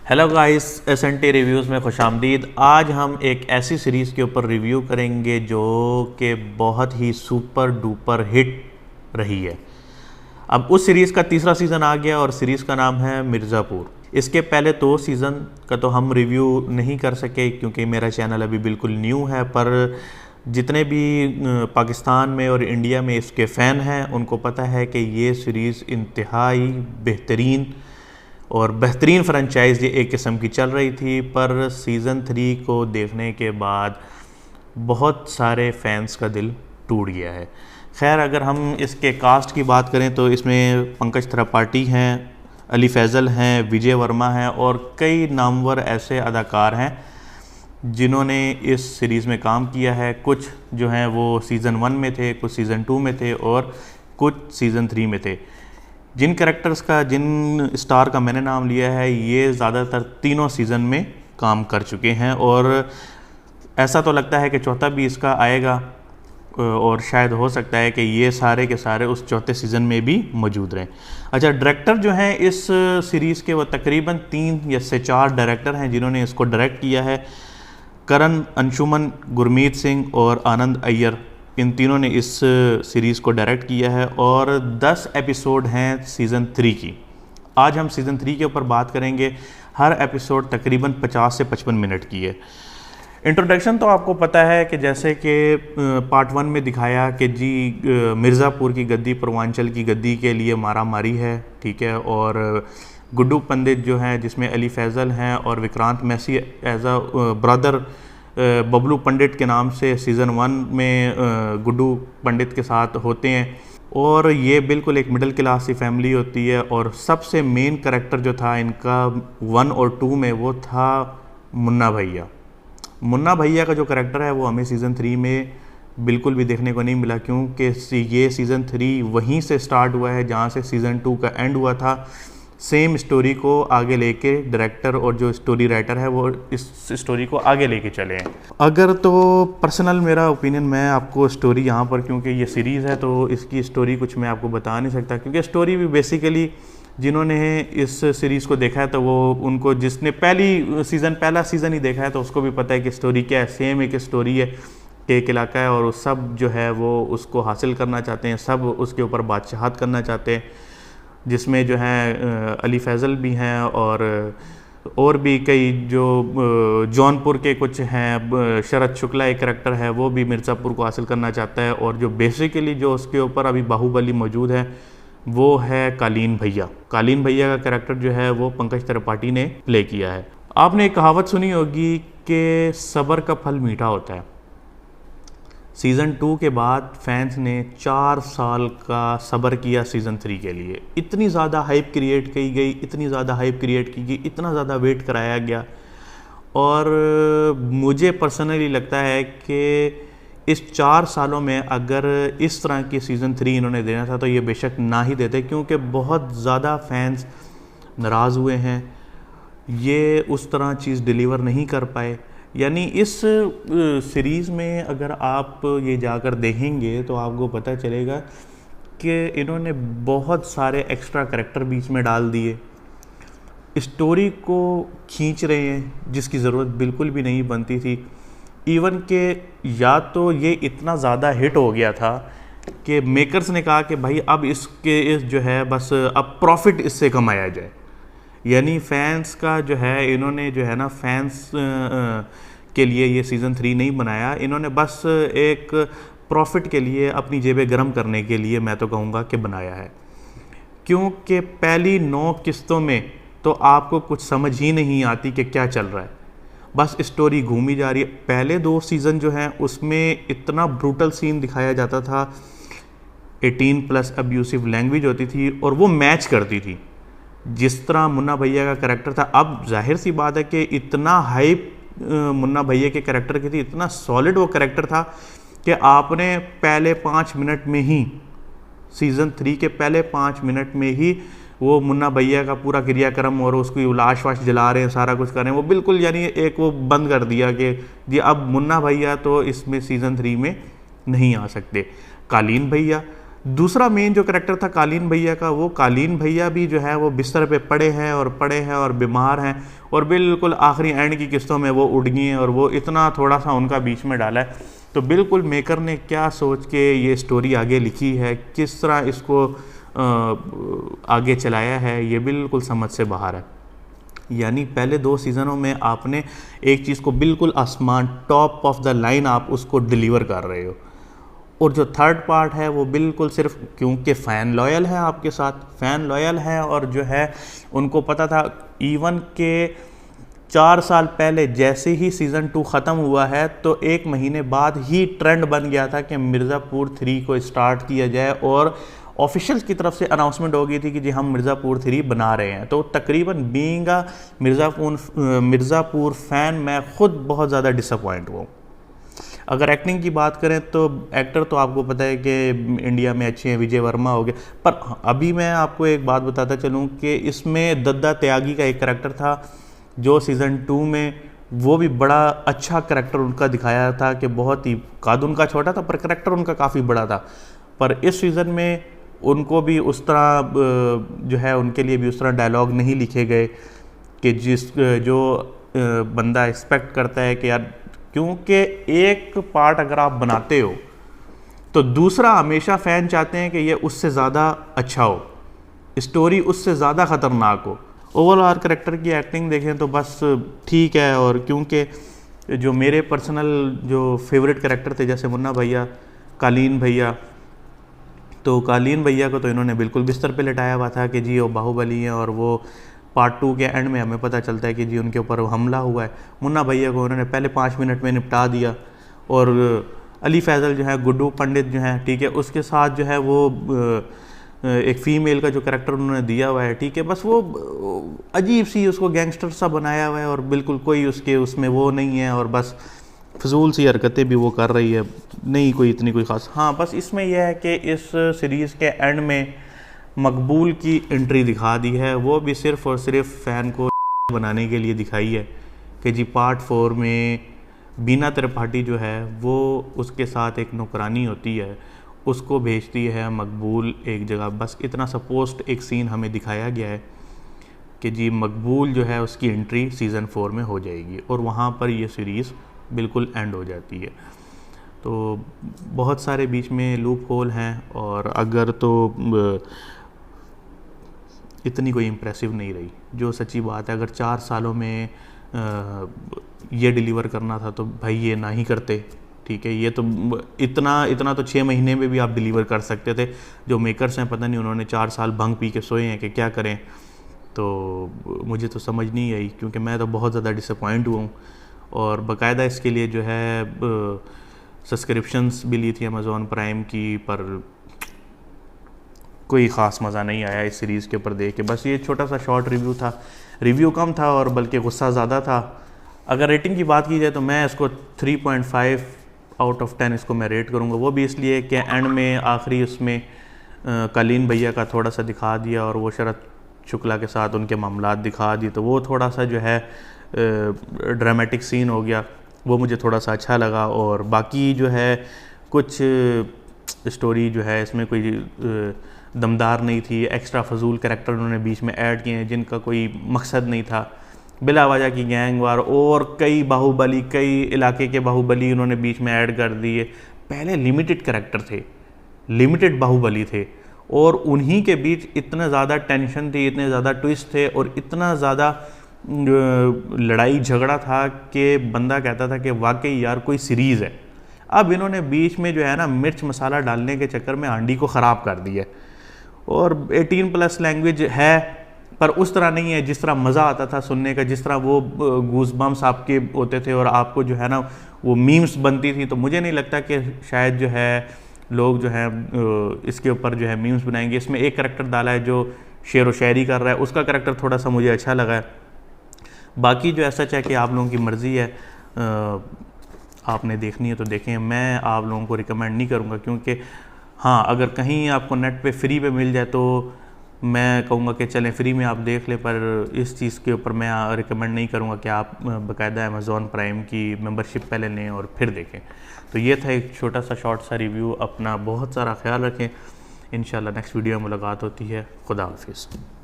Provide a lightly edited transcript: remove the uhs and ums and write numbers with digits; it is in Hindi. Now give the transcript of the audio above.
हेलो गाइस, SNT रिव्यूज़ में खुशामदीद। आज हम एक ऐसी सीरीज़ के ऊपर रिव्यू करेंगे जो कि बहुत ही सुपर डुपर हिट रही है। अब उस सीरीज़ का तीसरा सीज़न आ गया और सीरीज़ का नाम है मिर्ज़ापुर। इसके पहले 2 सीज़न का तो हम रिव्यू नहीं कर सके क्योंकि मेरा चैनल अभी बिल्कुल न्यू है, पर जितने भी पाकिस्तान में और इंडिया में इसके फ़ैन हैं उनको पता है कि ये सीरीज़ इंतहाई बेहतरीन और बेहतरीन फ्रेंचाइज ये एक किस्म की चल रही थी। पर सीज़न 3 को देखने के बाद बहुत सारे फैंस का दिल टूट गया है। खैर, अगर हम इसके कास्ट की बात करें तो इसमें पंकज त्रिपाठी हैं, अली फैज़ल हैं, विजय वर्मा हैं और कई नामवर ऐसे अदाकार हैं जिन्होंने इस सीरीज़ में काम किया है। कुछ जो हैं वो सीज़न 1 में थे, कुछ सीज़न 2 में थे और कुछ सीज़न 3 में थे। जिन कैरेक्टर्स का, जिन स्टार का मैंने नाम लिया है, ये ज़्यादातर तीनों सीज़न में काम कर चुके हैं और ऐसा तो लगता है कि चौथा भी इसका आएगा और शायद हो सकता है कि ये सारे के सारे उस चौथे सीज़न में भी मौजूद रहें। अच्छा, डायरेक्टर जो हैं इस सीरीज़ के वो तकरीबन 3 या से 4 डायरेक्टर हैं जिन्होंने इसको डायरेक्ट किया है। करण, अंशुमन, गुरमीत सिंह और आनंद अय्यर, इन तीनों ने इस सीरीज़ को डायरेक्ट किया है और 10 एपिसोड हैं सीज़न 3 की। आज हम सीज़न 3 के ऊपर बात करेंगे। हर एपिसोड तकरीबन 50 से 55 मिनट की है। इंट्रोडक्शन तो आपको पता है कि जैसे कि पार्ट 1 में दिखाया कि जी मिर्ज़ापुर की गद्दी पूर्वांचल की गद्दी के लिए मारा मारी है, ठीक है। और गुड्डू पंडित जो हैं, जिसमें अली फैज़ल हैं और Vikrant Massey as a brother Bablu Pandit के नाम से सीज़न 1 में गुड्डू पंडित के साथ होते हैं। और ये बिल्कुल एक मिडिल क्लास की फैमिली होती है। और सबसे मेन करैक्टर जो था इनका 1 और 2 में वो था मुन्ना भैया। मुन्ना भैया का जो करैक्टर है वो हमें सीज़न 3 में बिल्कुल भी देखने को नहीं मिला, क्योंकि ये सीज़न 3 वहीं से स्टार्ट हुआ है जहाँ से सीज़न 2 का एंड हुआ था। सेम स्टोरी को आगे लेके डायरेक्टर और जो स्टोरी राइटर है वो इस स्टोरी को आगे लेके चले हैं। अगर तो पर्सनल मेरा ओपिनियन, मैं आपको स्टोरी यहाँ पर, क्योंकि ये सीरीज़ है तो इसकी स्टोरी कुछ मैं आपको बता नहीं सकता, क्योंकि स्टोरी भी बेसिकली जिन्होंने इस सीरीज़ को देखा है तो वो उनको, जिसने पहला सीज़न ही देखा है तो उसको भी पता है कि स्टोरी क्या है। सेम एक स्टोरी है कि एक इलाका है और सब जो है वो उसको हासिल करना चाहते हैं, सब उसके ऊपर बादशाहत करना चाहते हैं, जिसमें जो है अली फैज़ल भी हैं और भी कई जो जौनपुर के कुछ हैं। शरद शुक्ला एक करैक्टर है, वो भी मिर्ज़ापुर को हासिल करना चाहता है। और जो बेसिकली जो उसके ऊपर अभी बाहुबली मौजूद है वो है कालीन भैया। कालीन भैया का करैक्टर जो है वो पंकज त्रिपाठी ने प्ले किया है। आपने एक कहावत सुनी होगी कि सब्र का फल मीठा होता है। सीज़न 2 के बाद फैंस ने 4 साल का सब्र किया सीज़न 3 के लिए। इतनी ज़्यादा हाइप क्रिएट की गई, इतनी ज़्यादा हाइप क्रिएट की गई, इतना ज़्यादा वेट कराया गया। और मुझे पर्सनली लगता है कि इस 4 सालों में अगर इस तरह की सीज़न 3 इन्होंने देना था तो ये बेशक ना ही देते, क्योंकि बहुत ज़्यादा फैंस नाराज़ हुए हैं। ये उस तरह चीज़ डिलीवर नहीं कर पाए। यानी इस सीरीज़ में अगर आप ये जाकर देखेंगे तो आपको पता चलेगा कि इन्होंने बहुत सारे एक्स्ट्रा करैक्टर बीच में डाल दिए, स्टोरी को खींच रहे हैं जिसकी ज़रूरत बिल्कुल भी नहीं बनती थी। इवन के या तो ये इतना ज़्यादा हिट हो गया था कि मेकर्स ने कहा कि भाई अब इस जो है बस अब प्रॉफिट इससे कमाया जाए। यानी फैंस का जो है, इन्होंने जो है ना फैंस के लिए ये सीज़न 3 नहीं बनाया, इन्होंने बस एक प्रॉफिट के लिए, अपनी जेबें गर्म करने के लिए मैं तो कहूँगा कि बनाया है। क्योंकि पहली 9 किस्तों में तो आपको कुछ समझ ही नहीं आती कि क्या चल रहा है, बस स्टोरी घूमी जा रही है। पहले 2 सीज़न जो हैं उसमें इतना ब्रूटल सीन दिखाया जाता था, 18+ अब्यूसिव लैंग्वेज होती थी और वो मैच करती थी जिस तरह मुन्ना भैया का करैक्टर था। अब जाहिर सी बात है कि इतना हाइप मुन्ना भैया के करैक्टर की थी, इतना सॉलिड वो करैक्टर था कि आपने पहले 5 मिनट में ही, सीज़न 3 के पहले 5 मिनट में ही वो मुन्ना भैया का पूरा क्रियाक्रम और उसकी लाश वाश जला रहे हैं, सारा कुछ कर रहे हैं, वो बिल्कुल यानी एक वो बंद कर दिया कि जी अब मुन्ना भैया तो इसमें सीज़न 3 में नहीं आ सकते। कालीन भैया दूसरा मेन जो करेक्टर था कालीन भैया का, वो कालीन भैया भी जो है वो बिस्तर पे पड़े हैं और बीमार हैं, और बिल्कुल आखिरी एंड की किस्तों में वो उड़ गई हैं, और वो इतना थोड़ा सा उनका बीच में डाला है। तो बिल्कुल मेकर ने क्या सोच के ये स्टोरी आगे लिखी है, किस तरह इसको आगे चलाया है, ये बिल्कुल समझ से बाहर है। यानी पहले 2 सीज़नों में आपने एक चीज़ को बिल्कुल आसमान टॉप ऑफ द लाइन आप उसको डिलीवर कर रहे हो, और जो थर्ड पार्ट है वो बिल्कुल सिर्फ क्योंकि फ़ैन लॉयल है आपके साथ, फ़ैन लॉयल है, और जो है उनको पता था इवन के 4 साल पहले जैसे ही सीज़न 2 ख़त्म हुआ है तो 1 महीने बाद ही ट्रेंड बन गया था कि मिर्ज़ापुर 3 को स्टार्ट किया जाए, और ऑफिशियल्स की तरफ से अनाउंसमेंट हो गई थी कि जी हम मिर्ज़ापुर 3 बना रहे हैं। तो तकरीबन बीइंग अ मिर्ज़ापुर फ़ैन मैं ख़ुद बहुत ज़्यादा डिसअपॉइंट हुआ। अगर एक्टिंग की बात करें तो एक्टर तो आपको पता है कि इंडिया में अच्छे हैं, विजय वर्मा हो गए, पर अभी मैं आपको एक बात बताता चलूँ कि इसमें दद्दा त्यागी का एक करैक्टर था जो सीज़न 2 में, वो भी बड़ा अच्छा करैक्टर उनका दिखाया था कि बहुत ही कद उनका छोटा था पर करैक्टर उनका काफ़ी बड़ा था। पर इस सीज़न में उनको भी उस तरह जो है उनके लिए भी उस तरह डायलॉग नहीं लिखे गए कि जो बंदा एक्सपेक्ट करता है कि यार, क्योंकि एक पार्ट अगर आप बनाते हो तो दूसरा हमेशा फ़ैन चाहते हैं कि ये उससे ज़्यादा अच्छा हो, स्टोरी उससे ज़्यादा ख़तरनाक हो। ओवरऑल करैक्टर की एक्टिंग देखें तो बस ठीक है, और क्योंकि जो मेरे पर्सनल जो फेवरेट करैक्टर थे जैसे मुन्ना भैया, कालीन भैया, तो कालीन भैया को तो इन्होंने बिल्कुल बिस्तर पे लिटाया हुआ था कि जी वो बाहुबली हैं, और वो पार्ट 2 के एंड में हमें पता चलता है कि जी उनके ऊपर हमला हुआ है। मुन्ना भैया को उन्होंने पहले 5 मिनट में निपटा दिया, और अली फैज़ल जो है, गुड्डू पंडित जो है, ठीक है, उसके साथ जो है वो एक फ़ीमेल का जो करैक्टर उन्होंने दिया हुआ है, ठीक है, बस वो अजीब सी उसको गैंगस्टर सा बनाया हुआ है, और बिल्कुल कोई उसके उसमें वो नहीं है, और बस फजूल सी हरकतें भी वो कर रही है, नहीं कोई इतनी कोई ख़ास। हाँ, बस इसमें यह है कि इस सीरीज़ के एंड में मकबूल की एंट्री दिखा दी है, वो भी सिर्फ़ और सिर्फ फ़ैन को बनाने के लिए दिखाई है कि जी पार्ट 4 में बीना त्रिपाठी जो है वो उसके साथ एक नौकरानी होती है, उसको भेजती है मकबूल एक जगह। बस इतना सा पोस्ट एक सीन हमें दिखाया गया है कि जी मकबूल जो है उसकी एंट्री सीज़न 4 में हो जाएगी, और वहाँ पर ये सीरीज़ बिल्कुल एंड हो जाती है। तो बहुत सारे बीच में लूप होल हैं, और अगर तो इतनी कोई इम्प्रेसिव नहीं रही, जो सच्ची बात है। अगर 4 सालों में ये डिलीवर करना था तो भाई ये ना ही करते, ठीक है। ये तो इतना तो 6 महीने में भी आप डिलीवर कर सकते थे। जो मेकर्स हैं पता नहीं उन्होंने 4 साल भंग पी के सोए हैं कि क्या करें, तो मुझे तो समझ नहीं आई, क्योंकि मैं तो बहुत ज़्यादा डिसअपॉइंट हुआ हूँ। और बाकायदा इसके लिए जो है सब्सक्रिप्शंस भी ली थी अमेज़ॉन प्राइम की, पर कोई ख़ास मज़ा नहीं आया इस सीरीज़ के ऊपर देख के। बस ये छोटा सा शॉर्ट रिव्यू था, रिव्यू कम था और बल्कि गुस्सा ज़्यादा था। अगर रेटिंग की बात की जाए तो मैं इसको 3.5 आउट ऑफ 10 इसको मैं रेट करूँगा। वो भी इसलिए कि एंड में आखिरी उसमें कालीन भैया का थोड़ा सा दिखा दिया, और वो शरद शुक्ला के साथ उनके मामलात दिखा दिए, तो वो थोड़ा सा जो है ड्रामेटिक सीन हो गया, वो मुझे थोड़ा सा अच्छा लगा। और बाकी जो है कुछ स्टोरी जो है इसमें कोई दमदार नहीं थी, एक्स्ट्रा फजूल कैरेक्टर उन्होंने बीच में ऐड किए हैं जिनका कोई मकसद नहीं था, बिला वजह की गैंग वार और कई बाहुबली, कई इलाके के बाहुबली उन्होंने बीच में ऐड कर दिए। पहले लिमिटेड कैरेक्टर थे, लिमिटेड बाहुबली थे, और उन्हीं के बीच इतना ज़्यादा टेंशन थी, इतने ज़्यादा ट्विस्ट थे और इतना ज़्यादा लड़ाई झगड़ा था कि बंदा कहता था कि वाकई यार कोई सीरीज़ है। अब इन्होंने बीच में जो है ना मिर्च मसाला डालने के चक्कर में हांडी को ख़राब कर दिया, और 18+ लैंग्वेज है पर उस तरह नहीं है जिस तरह मज़ा आता था सुनने का, जिस तरह वो गूज़बम्स आपके होते थे और आपको जो है ना वो मीम्स बनती थी। तो मुझे नहीं लगता कि शायद जो है लोग जो है इसके ऊपर जो है मीम्स बनाएंगे। इसमें एक करैक्टर डाला है जो शेर व शायरी कर रहा है, उसका करैक्टर थोड़ा सा मुझे अच्छा लगा है। बाकी जो ऐसा चाहे कि आप लोगों की मर्ज़ी है, आपने देखनी है तो देखें। मैं आप लोगों को रिकमेंड नहीं करूँगा, क्योंकि हाँ अगर कहीं आपको नेट पे फ्री पे मिल जाए तो मैं कहूँगा कि चलें फ्री में आप देख लें, पर इस चीज़ के ऊपर मैं रिकमेंड नहीं करूँगा कि आप बाकायदा अमेज़ॉन प्राइम की मेंबरशिप पहले लें और फिर देखें। तो ये था एक छोटा सा शॉर्ट सा रिव्यू। अपना बहुत सारा ख्याल रखें। इंशाल्लाह नेक्स्ट वीडियो में मुलाकात होती है। खुदा हाफिज़।